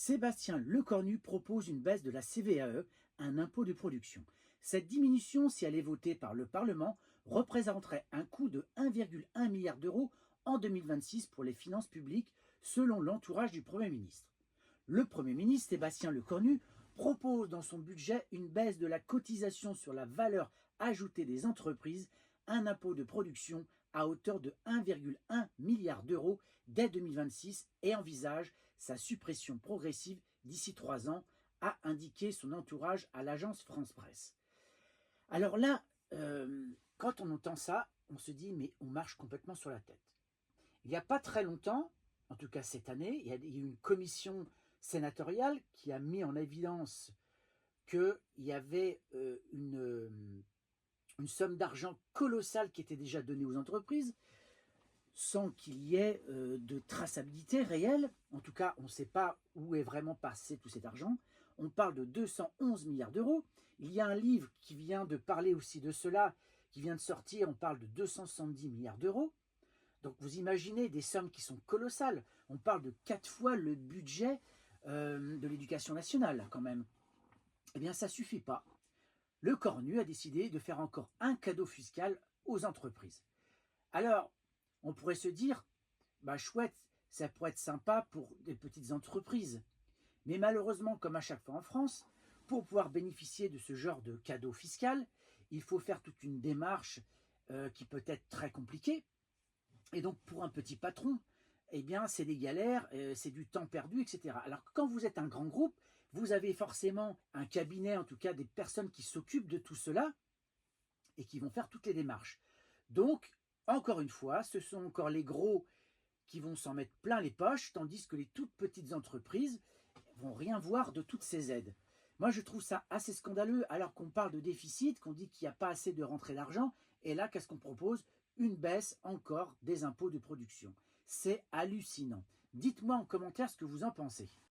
Sébastien Lecornu propose une baisse de la CVAE, un impôt de production. Cette diminution, si elle est votée par le Parlement, représenterait un coût de 1,1 milliard d'euros en 2026 pour les finances publiques, selon l'entourage du Premier ministre. Le Premier ministre, Sébastien Lecornu, propose dans son budget une baisse de la cotisation sur la valeur ajoutée des entreprises, un impôt de production à hauteur de 1,1 milliard d'euros dès 2026 et envisage sa suppression progressive d'ici 3 ans, a indiqué son entourage à l'agence France Presse. Alors là, quand on entend ça, on se dit mais on marche complètement sur la tête. Il n'y a pas très longtemps, en tout cas cette année, il y a eu une commission sénatoriale qui a mis en évidence qu'il y avait une somme d'argent colossale qui était déjà donnée aux entreprises, sans qu'il y ait de traçabilité réelle. En tout cas, on ne sait pas où est vraiment passé tout cet argent. On parle de 211 milliards d'euros. Il y a un livre qui vient de parler aussi de cela, qui vient de sortir, on parle de 270 milliards d'euros. Donc vous imaginez des sommes qui sont colossales. On parle de 4 fois le budget de l'éducation nationale quand même. Eh bien ça ne suffit pas. Lecornu a décidé de faire encore un cadeau fiscal aux entreprises. Alors, on pourrait se dire, bah chouette, ça pourrait être sympa pour des petites entreprises. Mais malheureusement, comme à chaque fois en France, pour pouvoir bénéficier de ce genre de cadeau fiscal, il faut faire toute une démarche qui peut être très compliquée. Et donc, pour un petit patron, eh bien, c'est des galères, c'est du temps perdu, etc. Alors que quand vous êtes un grand groupe, vous avez forcément un cabinet, en tout cas des personnes qui s'occupent de tout cela et qui vont faire toutes les démarches. Donc, encore une fois, ce sont encore les gros qui vont s'en mettre plein les poches, tandis que les toutes petites entreprises vont rien voir de toutes ces aides. Moi, je trouve ça assez scandaleux, alors qu'on parle de déficit, qu'on dit qu'il n'y a pas assez de rentrée d'argent, et là, qu'est-ce qu'on propose? Une baisse encore des impôts de production. C'est hallucinant. Dites-moi en commentaire ce que vous en pensez.